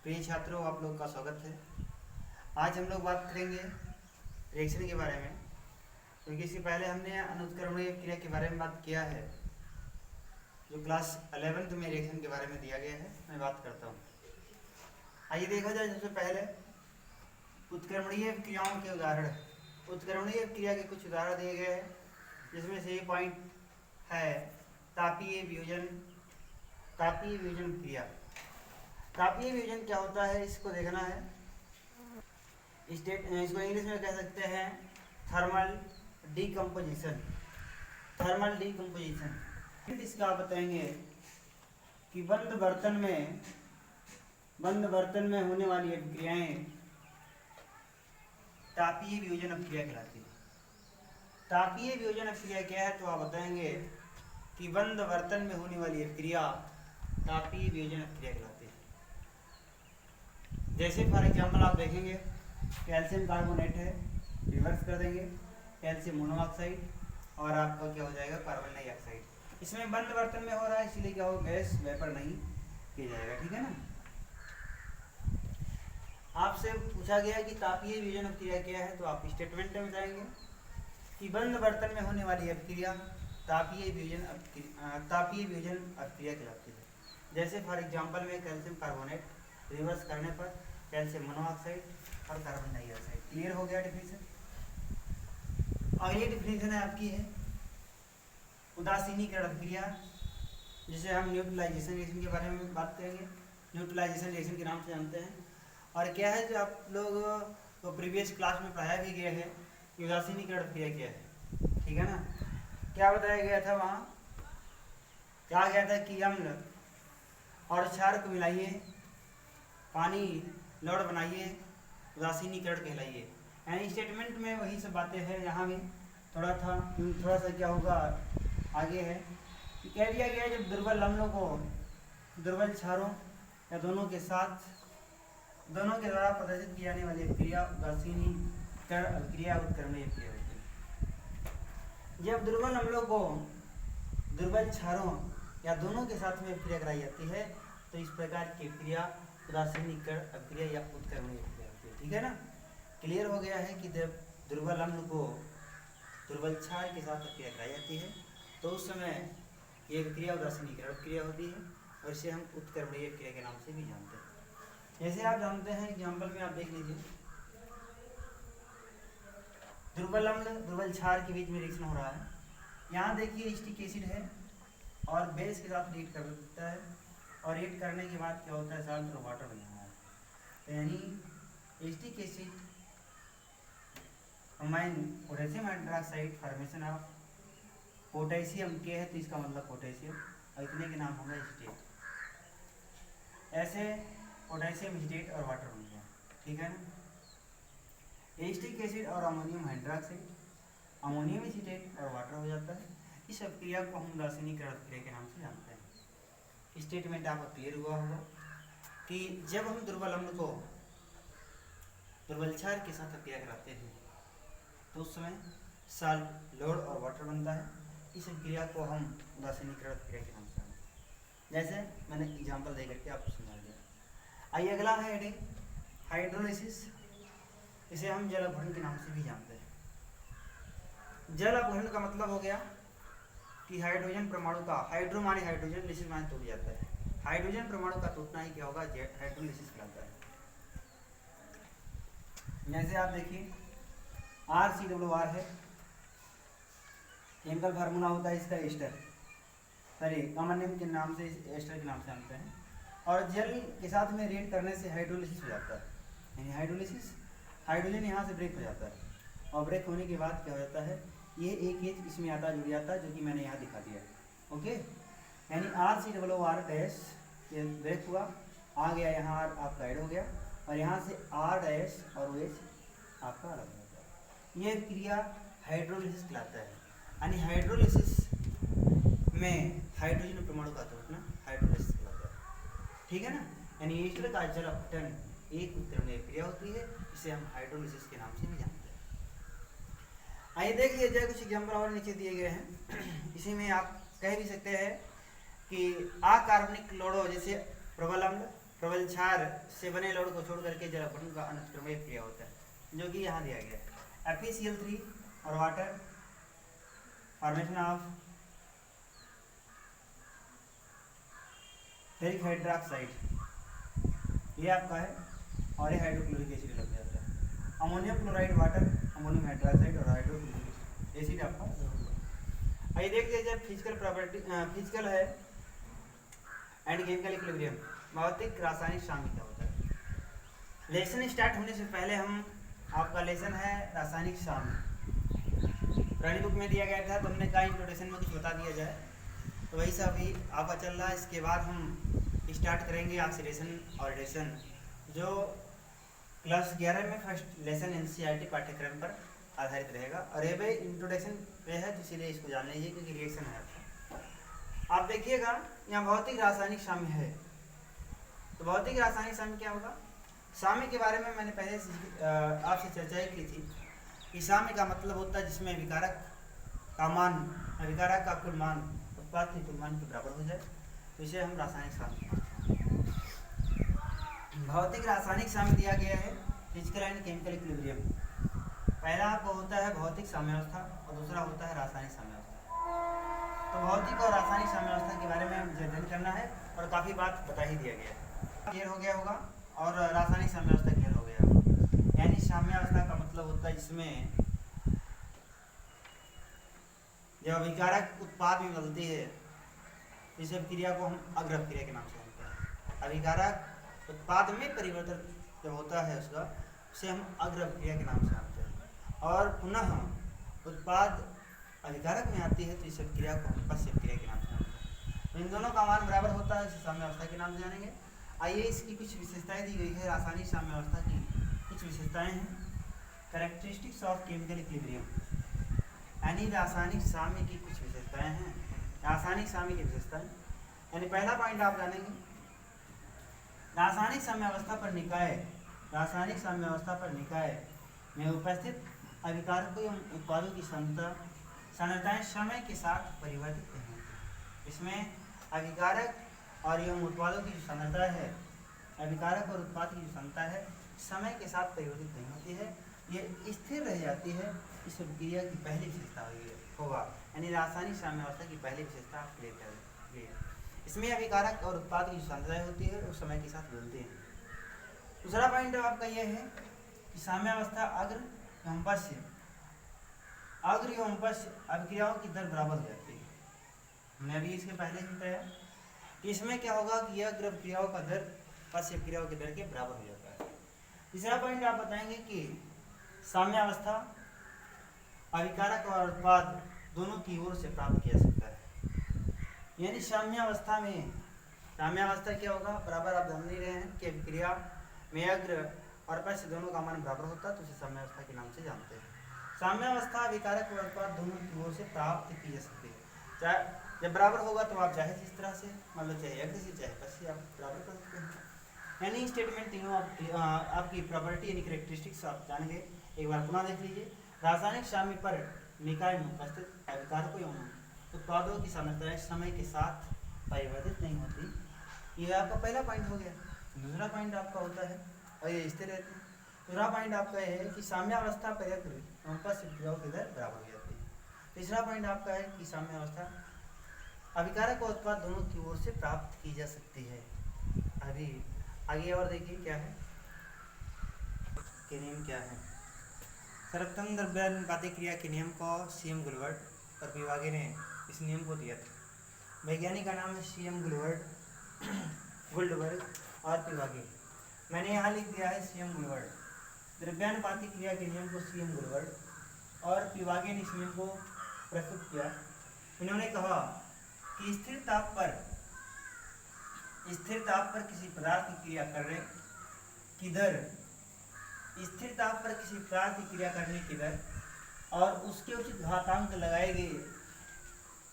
प्रिय छात्रों, आप लोगों का स्वागत है। आज हम लोग बात करेंगे रिएक्शन के बारे में, क्योंकि इससे पहले हमने अनुत्क्रमणीय क्रिया के बारे में बात किया है, जो क्लास 11th में रिएक्शन के बारे में दिया गया है। मैं बात करता हूँ। आइए देखा जाए सबसे पहले उत्क्रमणीय क्रियाओं के उदाहरण। उत्क्रमणीय क्रिया के कुछ उदाहरण दिए गए हैं, जिसमें से ये पॉइंट है तापीय वियोजन। तापीय वियोजन क्रिया। तापीय वियोजन क्या होता है, इसको देखना है। इसको इंग्लिश में कह सकते हैं थर्मल डीकम्पोजिशन। थर्मल डीकम्पोजिशन इसका आप बताएंगे कि बंद बर्तन में होने वाली अभिक्रियाएं तापीय वियोजन अभिक्रिया कहलाती है। तापीय वियोजन अभिक्रिया क्या है, तो आप बताएंगे कि बंद बर्तन में होने वाली अभिक्रिया तापीय वियोजन अभिक्रिया कहलाती है। जैसे फॉर एग्जाम्पल आप देखेंगे कैल्शियम कार्बोनेट है, रिवर्स कर देंगे कैल्शियम मोनोऑक्साइड और आपका क्या हो जाएगा कार्बन डाइऑक्साइड। इसमें बंद बर्तन में हो रहा है, इसलिए क्या हो गैस वेपर नहीं किया जाएगा, ठीक है ना। आपसे पूछा गया कि तापीय वियोजन अभिक्रिया क्या है, तो आप स्टेटमेंट में बताएंगे कि बंद बर्तन में होने वाली अभिक्रिया तापीय वियोजन अभिक्रिया कहलाती है। जैसे फॉर एग्जाम्पल में कैल्शियम कार्बोनेट रिवर्स करने पर कैल्शियम मोनोऑक्साइड और कार्बन डाइऑक्साइड। क्लियर हो गया डिफिनेशन। अगली डिफिनेशन है आपकी है उदासीनीकरण अभिक्रिया, जिसे हम न्यूट्रलाइजेशन रिएक्शन के बारे में बात करेंगे। न्यूट्रलाइजेशन रिएक्शन के नाम से जानते हैं। और क्या है, जो आप लोग तो प्रीवियस क्लास में पढ़ाया भी गया है कि उदासीनीकरण अभिक्रिया क्या है, ठीक है ना। क्या बताया गया था वहाँ, क्या गया था कि अम्ल और क्षार को मिलाइए, पानी लौड़ बनाइए, उदासीनीकरण कहलाइए। यानी स्टेटमेंट में वही सब बातें हैं। यहाँ भी थोड़ा सा क्या होगा आगे है कि कह दिया गया जब दुर्बल अम्लों को दुर्बल क्षारों या दोनों के द्वारा प्रदर्शित की जाने वाली अभिक्रिया उदासीनीकरण अभिक्रिया उत्क्रमणीय अभिक्रिया होती है। जब दुर्बल अम्लों को दुर्बल क्षारों या दोनों के साथ में अभिक्रिया कराई जाती है, तो इस प्रकार की अभिक्रिया उदासीनीकरण अभिक्रिया या उत्क्रमणीय अभिक्रिया होती है, ठीक है ना। क्लियर हो गया है कि जब दुर्बल अम्ल को दुर्बल क्षार के साथ अभिक्रिया कराई जाती है, तो उस समय ये अभिक्रिया उदासीनीकरण अभिक्रिया होती है, और इसे हम उत्क्रमणीय अभिक्रिया के नाम से भी जानते हैं। जैसे आप जानते हैं एग्जाम्पल में आप देख लीजिए, दुर्बल अम्ल दुर्बल क्षार के बीच में रिएक्शन हो रहा है। यहाँ देखिए एसिटिक एसिड है और बेस के साथ रिएक्ट कर देता है, और रिएक्ट करने के बाद क्या होता है साल्ट और वाटर बन जाता है। तो यानी acetic acid amine potassium hydroxide formation of potassium के है, तो इसका मतलब पोटेशियम और इतने के नाम होगा एसिटेट। ऐसे पोटेशियम एसिटेट और वाटर बन गया, ठीक है ना। एसिटिक एसिड और अमोनियम हाइड्रोक्साइड अमोनियम एसिटेट और वाटर हो जाता है। इस अभिक्रिया को हम उदासीनीकरण अभिक्रिया के नाम से जानते हैं। स्टेटमेंट आपका क्लियर हुआ होगा कि जब हम दुर्बल अम्ल को दुर्बल क्षार के साथ अभिक्रिया कराते हैं, तो उस समय साल्ट लोड और वाटर बनता है। इस अभिक्रिया को हम उदासीनीकरण अभिक्रिया के नाम से जानते हैं। जैसे मैंने एग्जांपल दे करके आपको समझा दिया। आइए अगला है हेडिंग हाइड्रोलिसिस। इसे हम जल अपघटन के नाम से भी जानते हैं। जल अपघटन का मतलब हो गया कि हाइड्रोजन परमाणु का, हाइड्रो माने हाइड्रोजन, लिसिस माने टूट जाता है। हाइड्रोजन परमाणु का टूटना ही क्या होगा, हाइड्रोलिसिस कहलाता है। जैसे आप देखिए RCOO है, केमिकल फार्मूला होता है इसका एस्टर, सॉरी कॉमन नेम के नाम से एस्टर के नाम से जानते हैं। और जल के साथ में रिएक्ट करने से हाइड्रोलिसिस हो जाता है। यानी हाइड्रोलिसिस, हाइड्रोजन यहाँ से ब्रेक हो जाता है, और ब्रेक होने के बाद क्या हो जाता है, ये एक एच इसमें आता जुड़ जाता है, जो कि मैंने यहाँ दिखा दिया। ओके, यानी RCOO डैश ये ब्रेक हुआ, आ गया यहाँ R आपका ऐड हो गया, और यहाँ से R डैश और OH आपका अलग हो जाता है। ये क्रिया हाइड्रोलिसिस कहलाता है। यानी हाइड्रोलिसिस में हाइड्रोजन परमाणु का टूटना हाइड्रोलिसिस कहलाता है, ठीक है ना। यानी एस्टर का जल अपघटन एक उत्क्रमणीय क्रिया होती है, इसे हम हाइड्रोलिसिस के नाम से भी जानते हैं। आइए देख लिया जाए, कुछ एग्जाम्पल और नीचे दिए गए हैं। इसी में आप कह भी सकते हैं कि अकार्बनिक क्लोरो, जैसे प्रबल अम्ल प्रबल क्षार से बने लौड़ को छोड़ करके जल अपघटन का अनुक्रमणीय क्रिया होता है, जो कि यहाँ दिया गया है। FeCl3 और water, formation of ferric hydroxide, ये आपका है, और ये हाइड्रोक्लोरिक एसिड लग जाता है। Ammonium chloride water, ammonium hydroxide और हाइड्रोक्लोरिक एसिड आपका होगा। आइए देखते हैं जब फिजिकल प्रॉपर्टी, फिजिकल है एंड केमिकल इक्विलिब्रियम, भौतिक रासायनिक साम्य क्या होता है। लेसन स्टार्ट होने से पहले हम, आपका लेसन है रासायनिक साम्य, पुरानी बुक में दिया गया था, तो हमने कहा इंट्रोडक्शन में कुछ बता दिया जाए, तो वही सब अभी आपका चल रहा है। इसके बाद हम स्टार्ट करेंगे ऑक्सीडेशन और रिडक्शन, जो क्लास 11 में फर्स्ट लेसन एनसीईआरटी पाठ्यक्रम पर आधारित रहेगा, और ये भाई इंट्रोडक्शन पे है, तो इसीलिए इसको जान लीजिए क्योंकि रिएक्शन है आपका। आप देखिएगा यहाँ भौतिक रासायनिक साम्य है, तो भौतिक रासायनिक साम्य क्या होगा। साम्य के बारे में मैंने पहले आपसे चर्चा की थी कि साम्य का मतलब होता है जिसमें विकारक का मान, विकारक का कुल मान उत्पाद के कुल मान के बराबर हो जाए, तो इसे हम रासायनिक साम्य। भौतिक रासायनिक साम्य दिया गया है फिजिकल एंड केमिकल इक्विलिब्रियम। पहला आपको होता है भौतिक साम्यावस्था और दूसरा होता है रासायनिक साम्यावस्था। तो भौतिक और रासायनिक साम्यावस्था के बारे में हमें अध्ययन करना है, और काफ़ी बात बता ही दिया गया है। क्लियर हो गया होगा, और रासायनिक साम्यावस्था क्लियर हो गया होगा। यानी साम्यावस्था का मतलब होता है जिसमें जब विकारक उत्पाद में बदलती है, इस क्रिया को हम अग्रभ क्रिया के नाम से जानते हैं। अभिकारक उत्पाद में परिवर्तन जब होता है उसका, उसे हम अग्रभ क्रिया के नाम से जानते हैं। और पुनः उत्पाद अभिकारक में आती है, तो इस क्रिया को हम पश्चात क्रिया के नाम से जानते हैं। तो इन दोनों का मान बराबर होता है, इसे साम्यावस्था के नाम से जानेंगे। आइए इसकी कुछ विशेषताएं दी गई है, रासायनिक साम्यावस्था की कुछ विशेषताएं हैं। कैरेक्टरिस्टिक्स ऑफ केमिकल इक्विलिब्रियम, यानी रासायनिक साम्य की कुछ विशेषताएं हैं। रासायनिक साम्य की विशेषताएं, यानी पहला पॉइंट आप जानेंगे रासायनिक साम्यावस्था पर निकाय, रासायनिक साम्यावस्था पर निकाय में उपस्थित अभिकारकों एवं उत्पादों की सांद्रताएं समय के साथ परिवर्तित नहीं होती। इसमें अभिकारक और एवं उत्पादों की जो सांद्रता है, अभिकारक और उत्पाद की जो सांद्रता है, समय के साथ परिवर्तित नहीं होती है, ये स्थिर रह जाती है। इस क्रिया की पहली विशेषता होगा, यानी रासायनिक साम्यावस्था की पहली विशेषता आप क्लियर कर लीजिए। इसमें अभिकारक और उत्पाद की जो सांद्रता होती है वो समय के साथ बदलती है। दूसरा पॉइंट आपका यह है कि साम्यावस्था अग्र एवं पश्य, अग्र एवं पश्य अभिक्रियाओं की दर बराबर हो जाती है। हमने अभी इसके पहले ही बताया कि इसमें क्या होगा कि यह अग्र क्रियाओं का दर पश्य क्रियाओं के दर के बराबर हो जाता है। तीसरा पॉइंट आप बताएंगे कि साम्यावस्था अभिकारक और उत्पाद दोनों की ओर से प्राप्त किया सकता है। यानी साम्यावस्था में, साम्यावस्था क्या होगा, बराबर आप जान नहीं रहे हैं कि अभिक्रिया में अग्र और पश्य दोनों का मान बराबर होता है, तो उसे साम्यावस्था के नाम से जानते हैं। साम्यावस्था अभिकारक और उत्पाद दोनों की ओर से प्राप्त की जा सकती है। चाहे जब बराबर होगा तो आप चाहे जिस तरह से, मतलब चाहे अग्र से चाहे पश्य, आप बराबर कर सकते हैं। यानी स्टेटमेंट तीनों आपकी प्रॉपर्टी यानी कैरेक्टरिस्टिक्स आप जान गए। एक बार पुनः देख लीजिए। रासायनिक साम्य पर निकाय में उपस्थित अभिकारकों एवं उत्पादों की सांद्रताएं समय के साथ परिवर्तित नहीं होती, ये आपका पहला पॉइंट हो गया। दूसरा पॉइंट आपका होता है, और ये स्थिर रहते हैं। दूसरा पॉइंट आपका है कि साम्यावस्था पर अग्र एवं पश्य क्रियाओं की दर बराबर हो जाती है। तीसरा पॉइंट आपका है कि साम्यावस्था अभिकारक और उत्पाद दोनों की ओर से प्राप्त की जा सकती है। अभी आगे और देखिए क्या है, के नियम क्या है। सर्वोत्तम द्रव्यानुपातिक क्रिया के नियम को सीएम गुलवर्ट और पिवागे ने इस नियम को दिया था। वैज्ञानिक का नाम है सीएम गुल्डबर्ग और पिवागे। मैंने यहाँ लिख दिया है सीएम गुलवर्ट। द्रव्यानुपातिक क्रिया के नियम को सीएम गुलवर्ट और पिवागे ने इस नियम को प्रस्तुत किया। इन्होंने कहा कि स्थिर ताप पर किसी पदार्थ की क्रिया करने की दर, स्थिर ताप पर किसी पदार्थ की क्रिया करने की दर और उसके उचित घातांक लगाए गए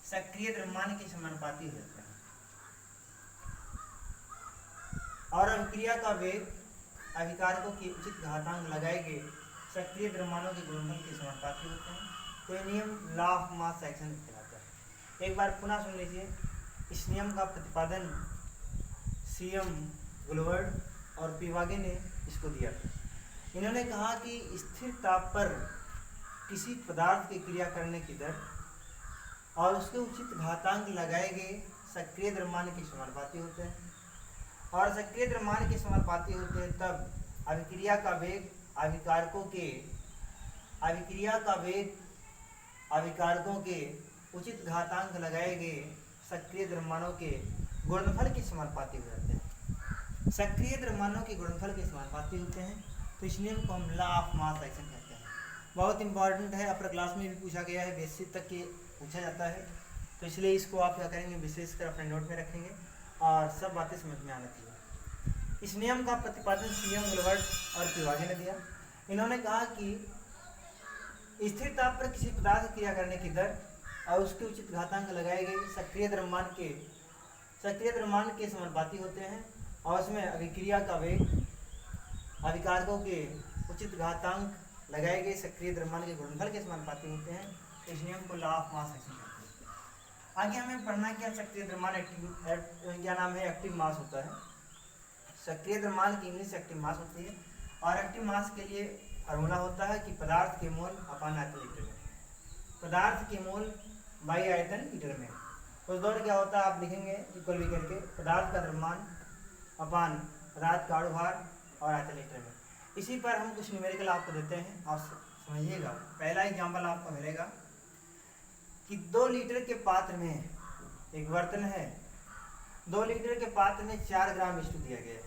सक्रिय द्रव्यमान के समानुपाती हो जाता है। और अभिक्रिया का वेग अभिकारकों के उचित घातांक लगाए गए सक्रिय द्रव्यमानों के गुणनफल के समानुपाती होते हैं। तो ये नियम लॉ ऑफ मास एक्शन कहलाता है। एक बार पुनः सुन लीजिए। इस नियम का प्रतिपादन सीएम गुलवर्ड और पिवागे ने इसको दिया था। इन्होंने कहा कि स्थिर ताप पर किसी पदार्थ की क्रिया करने की दर और उसके उचित घातांक लगाए गए सक्रिय द्रव्यमान के समानुपाती होते हैं, और सक्रिय द्रव्यमान के समानुपाती होते हैं तब अभिक्रिया का वेग अभिकारकों के उचित घातांक लगाए गए सक्रिय द्रव्यमानों के गुणनफल के समानुपाती हो जाते हैं। सक्रिय द्रव्यमानों के गुणनफल के समानुपाती होते हैं, तो इस नियम को हम लॉ ऑफ मास एक्शन कहते हैं। बहुत इंपॉर्टेंट है, अपर क्लास में भी पूछा गया है, बेसिक तक के पूछा जाता है, तो इसलिए इसको आप क्या करेंगे, विशेषकर अपने नोट में रखेंगे और सब बातें समझ में आना चाहिए। इस नियम का प्रतिपादन सीएम गुलवर्ड और पिवागे ने दिया। इन्होंने कहा कि स्थिर ताप पर किसी पदार्थ क्रिया करने की दर और उसके उचित घातांक लगाए गए सक्रिय द्रव्यमान के समानुपाती होते हैं, और उसमें अभिक्रिया का वेग अभिकारकों के उचित घातांक लगाए गए सक्रिय द्रव्यमान के गुणनफल के समानुपाती होते हैं। तो इस नियम को लॉ ऑफ मास एक्शन कहते हैं। आगे हमें पढ़ना क्या, सक्रिय द्रव्यमान क्या नाम है, एक्टिव मास होता है। सक्रिय द्रव्यमान की इंग्लिश एक्टिव मास होती है, और एक्टिव मास के लिए फार्मूला होता है कि पदार्थ के मोल अपान आयतन लीटर में, पदार्थ के मोल बाई आयतन लीटर में। उस दौर क्या होता है आप लिखेंगे इक्वल भी करके, पदार्थ का द्रव्यमान अपान पदार्थ का अणुभार और आयतन लीटर में। इसी पर हम कुछ न्यूमेरिकल आपको देते हैं, आप समझिएगा। पहला एग्जाम्पल आपको मिलेगा कि 2 लीटर के पात्र में एक बर्तन है, 2 लीटर के पात्र में 4 ग्राम H2 दिया गया है।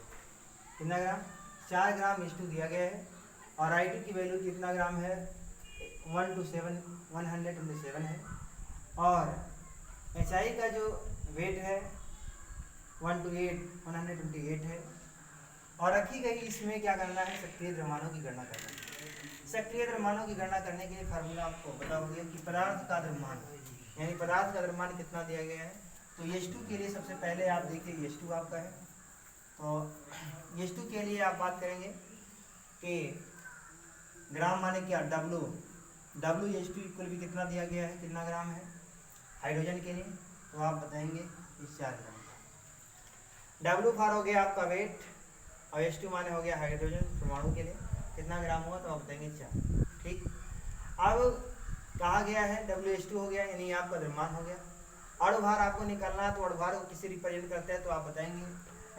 कितना ग्राम, 4 ग्राम H2 दिया गया है, और I2 की वैल्यू कितना ग्राम है, 127 है, और HI का जो वेट है 128 है, और रखी गई इसमें क्या करना है, सक्रिय द्रव्यमानों की गणना करना है। सक्रिय द्रव्यमानों की गणना करने के लिए फार्मूला आपको पता हो गया कि पदार्थ का द्रव्यमान, यानी पदार्थ का द्रव्यमान कितना दिया गया है। तो H2 के लिए सबसे पहले आप देखिए H2 आपका है, तो H2 के लिए आप बात करेंगे कि ग्राम माने क्या, WH2 इक्वल भी कितना दिया गया है, कितना ग्राम है हाइड्रोजन के लिए, तो आप बताएंगे इस 4 ग्राम। W फार हो गया आपका वेट, और H2 माने हो गया हाइड्रोजन परमाणु के लिए कितना ग्राम हुआ, तो आप बताएंगे 4। ठीक, अब कहा गया है WH2 हो गया, यानी आपका द्रव्यमान हो गया। अणुभार आपको निकालना है, तो अणुभार को किससे रिप्रेजेंट करते हैं, तो आप बताएंगे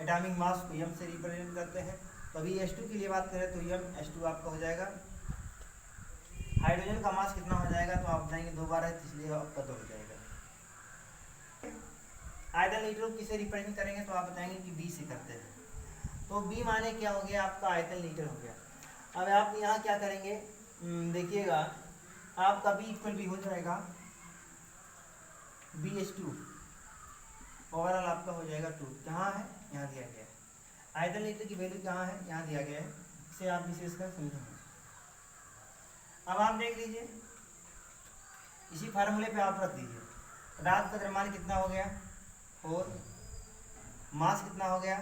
एटॉमिक मास को m से रिप्रेजेंट करते हैं। तो अभी H2 के लिए बात करें तो H2 आपका हो जाएगा। हाइड्रोजन का मास कितना हो जाएगा, तो आप बताएंगे 2 बार है, इसलिए आपका 2 हो जाएगा। आयतन लीटर को किसे रिप्रेजेंट करेंगे, तो आप बताएंगे कि B से करते हैं, तो B माने क्या हो गया, आपका आयतन लीटर हो गया। अब आप यहाँ क्या करेंगे, देखिएगा आपका B इक्वल भी हो जाएगा BH2, ओवरऑल आपका हो जाएगा 2। कहाँ है, यहाँ दिया गया है। आयतन लीटर की वैल्यू कहाँ है, यहाँ दिया गया है, इसे आप विशेषकर समझेंगे। अब आप देख लीजिए, इसी फार्मूले पे आप रख दीजिए, पदार्थ का द्रव्यमान कितना हो गया 4, मास कितना हो गया,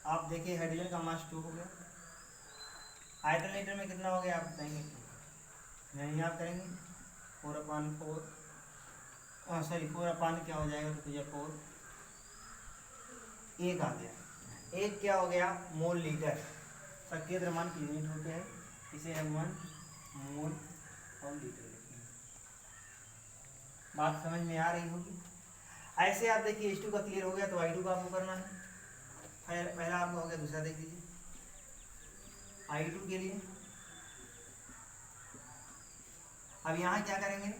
आप देखिए हाइड्रोजन का मास 2 हो गया, आयतन लीटर में कितना हो गया आप बताएंगे 2, यानी आप करेंगे 4/4, सॉरी 4 क्या हो जाएगा, तो 4, 1 आ गया। 1 क्या हो गया, मोल लीटर, सक्रिय द्रव्यमान की यूनिट होते हैं, इसे हम 1 मोल और लीटर लिखेंगे। बात समझ में आ रही होगी। ऐसे आप देखिए H2 का क्लियर हो गया, तो I2 का आपको करना है। पहला आपका हो गया, दूसरा देख लीजिए I2 के लिए। अब यहाँ क्या करेंगे,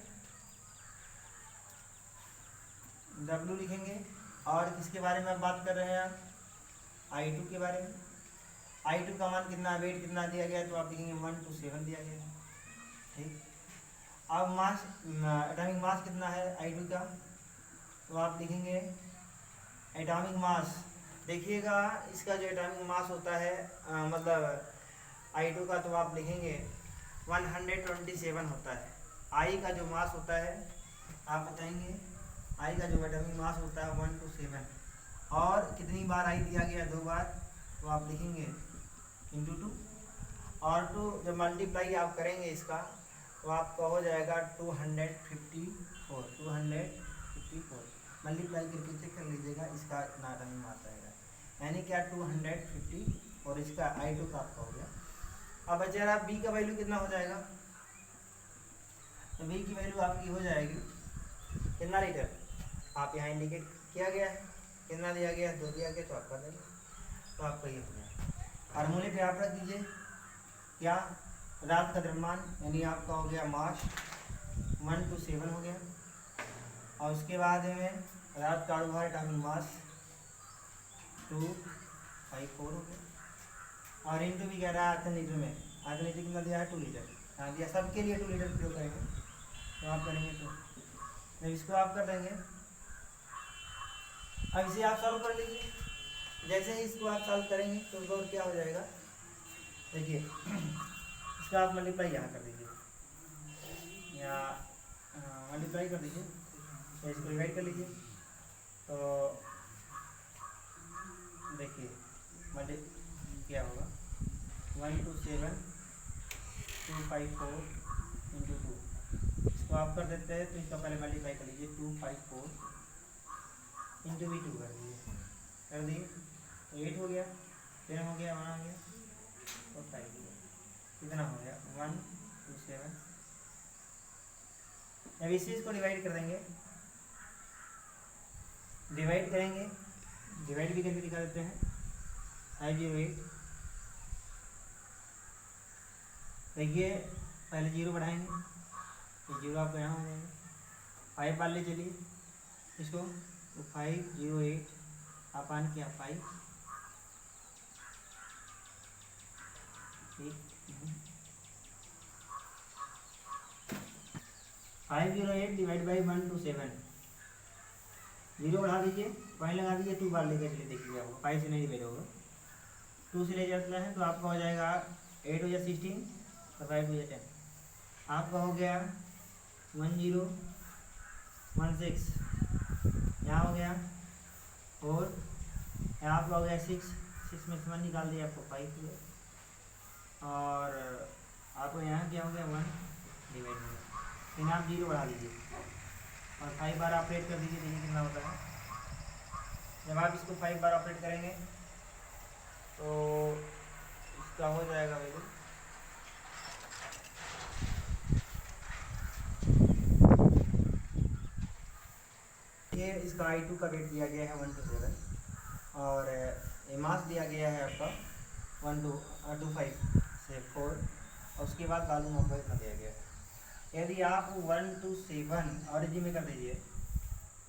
W लिखेंगे, और किसके बारे में आप बात कर रहे हैं, I2 के बारे में। I2 का मान कितना, वेट कितना दिया गया, तो आप लिखेंगे 127 दिया गया है। ठीक, अब मास, एटॉमिक मास कितना है I2 का, तो आप लिखेंगे एटॉमिक मास, देखिएगा इसका जो एटॉमिक मास होता है मतलब I2 का, तो आप लिखेंगे 127 होता है। I का जो मास होता है आप बताएंगे, I का जो एटॉमिक मास होता है 127, और कितनी बार I दिया गया, 2 बार, तो आप लिखेंगे × 2, और 2 जब मल्टीप्लाई आप करेंगे इसका, तो आपका हो जाएगा 254 मल्टीप्लाई करके चेक कर लीजिएगा, इसका इतना एटॉमिक मास आएगा। यानी क्या 250 और इसका I2 का आपका हो गया। अब बचा रहा बी का वैल्यू कितना हो जाएगा, तो बी की वैल्यू आपकी हो जाएगी कितना लीटर, आप यहाँ इंडिकेट किया गया है, कितना दिया गया है 2 दिया गया, तो आप कर देंगे, तो आपका ये हो गया। फार्मूले पे आप रख दीजिए क्या, रात का द्रव्यमान यानी आपका हो गया मास 1 to 7 हो गया, और उसके बाद में रात कार्बोहाइड्रेट मास 254 हो गया, और इंटू भी कह रहा है आयतन लीटर में, आयतन लीटर कितना दिया है 2 लीटर, हाँ दिया, सबके लिए 2 लीटर प्रयोग करेंगे, तो आप करेंगे तो इसको आप कर देंगे। अब इसे आप सॉल्व कर लीजिए, जैसे ही इसको आप सॉल्व करेंगे तो उसका और क्या हो जाएगा, देखिए इसका आप मल्टीप्लाई यहाँ कर दीजिए या मल्टीप्लाई कर दीजिए, तो इसको डिवाइड कर लीजिए, तो देखिए मल्टी क्या होगा 1 to 7 254 इंटू 2, इसको आप कर देते हैं तो इसका पहले मल्टीप्लाई कर लीजिए 254 इंटू भी 2 कर दिए तो 8 हो गया, 10 हो गया, 1 हो गया और 5 हो गया, कितना हो गया 1 to 7। अब इसी इसको डिवाइड कर देंगे, डिवाइड करेंगे, डिवाइड भी करके दिखा देते हैं 508, देखिए पहले 0 बढ़ाएंगे तो 0 आपको यहाँ हो जाएगा, 5 पाल ले चलिए इसको, तो 508 आप आन किया 5 508 डिवाइड बाई 1 to 7, 0 बढ़ा दीजिए, पॉइंट लगा दीजिए, 2 बार लेकर चलिए, देखिए आपको 5 से नहीं डिवाइड होगा, 2 से ले जाता है तो आपका हो जाएगा 8 हो जाए 16 तो 5 हो जाए 10, आपका हो गया 1016, यहाँ हो गया 4, यहाँ आपका हो गया 6 में से 1 निकाल दिया आपको 5 हुआ, और आपको यहाँ क्या हो गया 1 डिवाइड हो गया, फिर आप 0 बढ़ा दीजिए और 5 बार ऑपरेट कर दीजिए, देखिए कितना होता है। जब आप इसको 5 बार ऑपरेट करेंगे तो इसका हो जाएगा वैल्यू, ये इसका I2 का वेट दिया गया है 1 to 7, और मास दिया गया है आपका 1 to 5 से 4, और उसके बाद वॉल्यूम आपका इतना दिया गया है। यदि आप 1 to 7 ऑरिजिन में कर दीजिए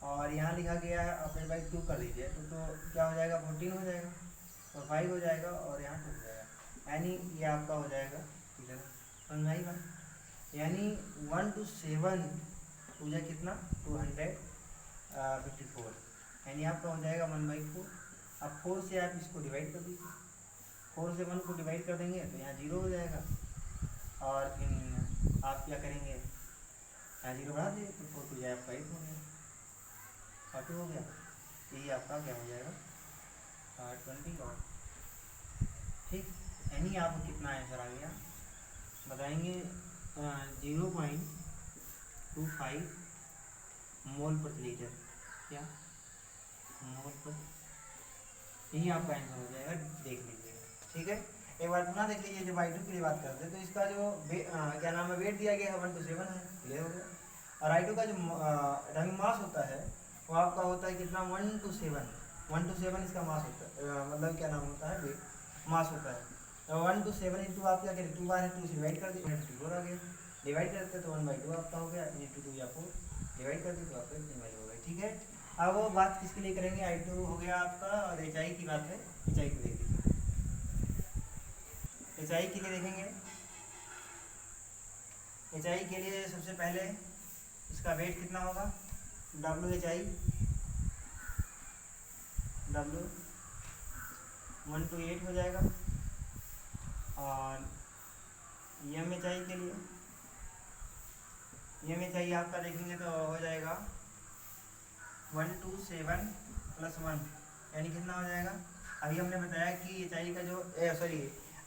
और यहाँ लिखा गया है अपने बाई 2 कर दीजिए तो क्या हो जाएगा 14 हो जाएगा और 5 हो जाएगा और यहाँ 2 हो जाएगा, यानी ये आपका हो जाएगा इधर समझ आई बात, यानी 1 to 7 हो जाए कितना 254, यानी आपका हो जाएगा 1/4। अब 4 से आप इसको डिवाइड कर दीजिए, 4 से 1 को डिवाइड कर देंगे तो यहाँ 0 हो जाएगा, और फिर आप क्या करेंगे यहाँ 0 बढ़ा दिए तो 4 to जाए 5 हो गया और 2 हो गया, यही आपका क्या हो जाएगा 20 और ठीक, यानी आपको कितना आंसर आ गया बताएंगे 0.25 मोल प्रति लीटर, क्या मोल पर, यही आपका आंसर हो जाएगा, देख लीजिएगा ठीक है। एक बार पुनः देख लीजिए, जब I2 की लिए बात करते हैं तो इसका जो क्या नाम है वेट दिया गया है 1 to 7 है, क्लियर हो गया, और I2 का जो एटॉमिक मास होता है वो आपका होता है कितना 1 to 7 इसका मास होता है, मतलब क्या नाम होता है वेट मास होता है, तो 1 to 7 इंटू आप क्या करें 2 बार है 2 से डिवाइड कर दिए 4 आ गया, डिवाइड करते तो 1/2 आपका हो गया, इंटू 2 या 4 डिवाइड कर दी तो आपका इतनी वैल्यू हो गई, ठीक है। अब वो बात किसके लिए करेंगे, I2 हो गया आपका, और HI की बात है, HI को देख लीजिए, HI के लिए देखेंगे, HI के लिए सबसे पहले इसका वेट कितना होगा WHI, W 1 to 8 हो जाएगा, और MHI के लिए MHI आपका देखेंगे तो हो जाएगा 1 to 7 + 1, यानी कितना हो जाएगा, अभी हमने बताया कि HI का जो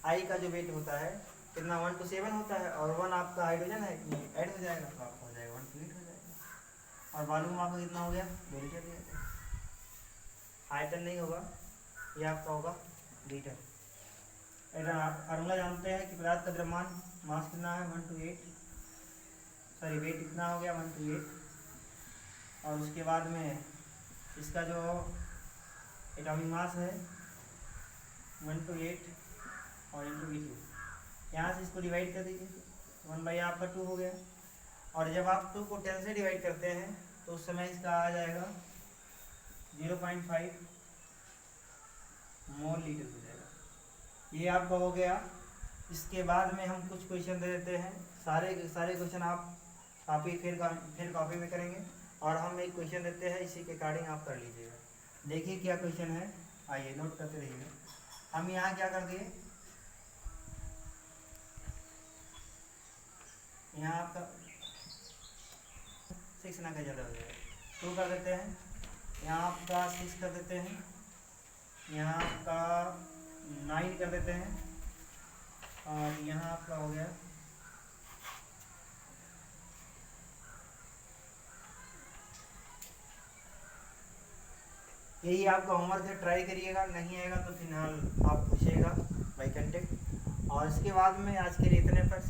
I का जो वेट होता है कितना 1 to 7 होता है, और 1 आपका हाइड्रोजन है ऐड हो जाएगा तो आपका हो जाएगा 1 to 8 हो जाएगा, और वॉल्यूम आपका कितना हो गया 2 लीटर दिया, आयतन नहीं होगा ये आपका होगा लीटर। फार्मूला जानते हैं कि पदार्थ का द्रव्यमान मास कितना है 1 to 8, सॉरी वेट कितना हो गया 1 to 8, और उसके बाद में इसका जो एटॉमिक मास है 1 to 8 और इंटू V2, यहाँ से इसको डिवाइड कर दीजिए, 1/2 हो गया। और जब आप 2 को 10 से डिवाइड करते हैं तो उस समय इसका आ जाएगा 0.5 मोल लीटर हो जाएगा। ये आपका हो गया। इसके बाद में हम कुछ क्वेश्चन दे देते हैं, सारे क्वेश्चन आप फिर कॉपी में करेंगे, और हम एक क्वेश्चन देते हैं, इसी के अकॉर्डिंग आप कर लीजिएगा। देखिए क्या क्वेश्चन है, आइए नोट करते रहिएगा। हम यहाँ क्या कर दिए, यहाँ आपका 6 ना का ज़्यादा हो जाएगा, 2 कर देते हैं, यहाँ आपका 6 कर देते हैं, यहाँ आपका 9 कर देते हैं, और यहाँ आपका हो गया यही आपका होमवर्क है, ट्राई करिएगा, नहीं आएगा तो फिलहाल आप पूछिएगा बाई कंटेक्ट। और इसके बाद में आज के लिए इतने पर